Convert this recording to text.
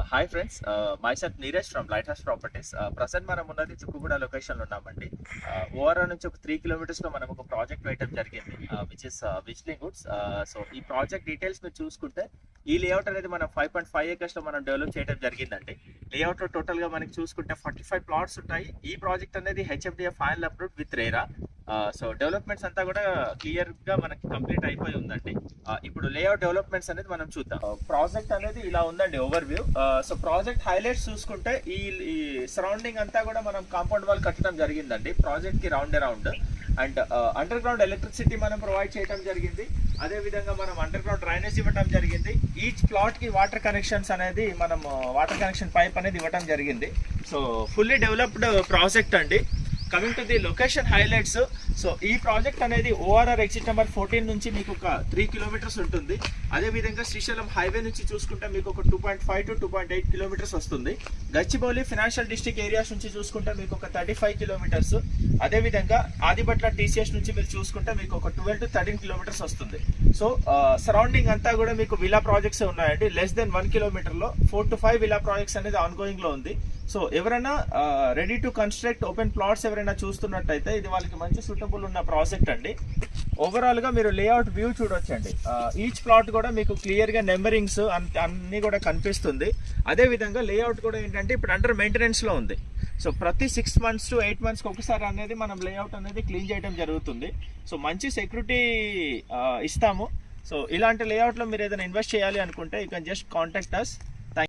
Hi friends, myself Neeraj from light house properties. Present మనం ఉన్నది చుక్కుగూడ లొకేషన్లో ఉన్నామండి. ఓఆర్ఆర్ నుంచి ఒక 3 కిలోమీటర్స్లో మనం ఒక ప్రాజెక్ట్ వేయడం జరిగింది, which is whistling Woods. So ఈ ప్రాజెక్ట్ డీటెయిల్స్ మీరు చూసుకుంటే ఈ లేఅవుట్ అనేది మనం 5.5 ఏకర్స్లో మనం డెవలప్ చేయడం జరిగిందండి. లేఅవుట్లో టోటల్గా మనకి చూసుకుంటే 45 ప్లాట్స్ ఉంటాయి. ఈ ప్రాజెక్ట్ అనేది HMDA final approved with RERA. So developments అంతా కూడా క్లియర్ గా మనకి కంప్లీట్ అయిపోయి ఉందండి. ఇప్పుడు లేఅవుట్ డెవలప్మెంట్స్ అనేది మనం చూద్దాం. ప్రాజెక్ట్ అనేది ఇలా ఉందండి over view. So project highlights చూసుకుంటే ఈ సరౌండింగ్ అంతా కూడా మనం కాంపౌండ్ వాల్ కట్టడం జరిగిందండి ప్రాజెక్ట్ కి round around. And under ground electricity మనం ప్రొవైడ్ చేయడం జరిగింది. అదే విధంగా మనం అండర్ గ్రౌండ్ డ్రైనేజ్ ఇవ్వడం జరిగింది. ఈచ్ ప్లాట్ కి వాటర్ కనెక్షన్స్ అనేది మనం వాటర్ కనెక్షన్ పైప్ అనేది ఇవ్వడం జరిగింది. సో ఫుల్లీ డెవలప్డ్ ప్రాజెక్ట్ అండి. Coming to the location highlights. So ఈ ప్రాజెక్ట్ అనేది ఓఆర్ఆర్ ఎగ్జిట్ నెంబర్ 14 నుంచి మీకు ఒక 3 కిలోమీటర్స్ ఉంటుంది. అదేవిధంగా శ్రీశైలం హైవే నుంచి చూసుకుంటే మీకు ఒక 2.5 to 2.8 కిలోమీటర్స్ వస్తుంది. గచ్చిబౌలి ఫైనాన్షియల్ డిస్ట్రిక్ట్ ఏరియాస్ నుంచి చూసుకుంటే మీకు ఒక 35 కిలోమీటర్స్. అదేవిధంగా ఆదిబట్ల టీసీఎస్ నుంచి మీరు చూసుకుంటే మీకు ఒక 12 to 13 కిలోమీటర్స్ వస్తుంది. సో సరౌండింగ్ అంతా కూడా మీకు విలా ప్రాజెక్ట్స్ ఉన్నాయండి. లెస్ దెన్ 1 కిలోమీటర్లో 4 to 5 విలా ప్రాజెక్ట్స్ అనేది ఆన్ గోయింగ్ లో ఉంది. సో ఎవరైనా ready to construct open plots ఎవరైనా చూస్తున్నట్టయితే ఇది వాళ్ళకి మంచి సూటబుల్ ఉన్న ప్రాజెక్ట్ అండి. ఓవరాల్ గా మీరు లేఅవుట్ వ్యూ చూడొచ్చండి. ఈచ్ ప్లాట్ కూడా మీకు క్లియర్ గా నెంబరింగ్స్ అన్ని కూడా కనిపిస్తుంది. అదే విధంగా లేఅవుట్ కూడా ఏంటంటే ఇప్పుడు అండర్ మెయింటెనెన్స్ లో ఉంది. సో ప్రతి 6 months to 8 months ఒకసారి అనేది మనం లేఅవుట్ అనేది క్లీన్ చేయడం జరుగుతుంది. సో మంచి సెక్యూరిటీ ఇస్తాము. సో ఇలాంటి లేఅవుట్ లో మీరు ఏదైనా ఇన్వెస్ట్ చేయాలి అనుకుంటే you can just contact us.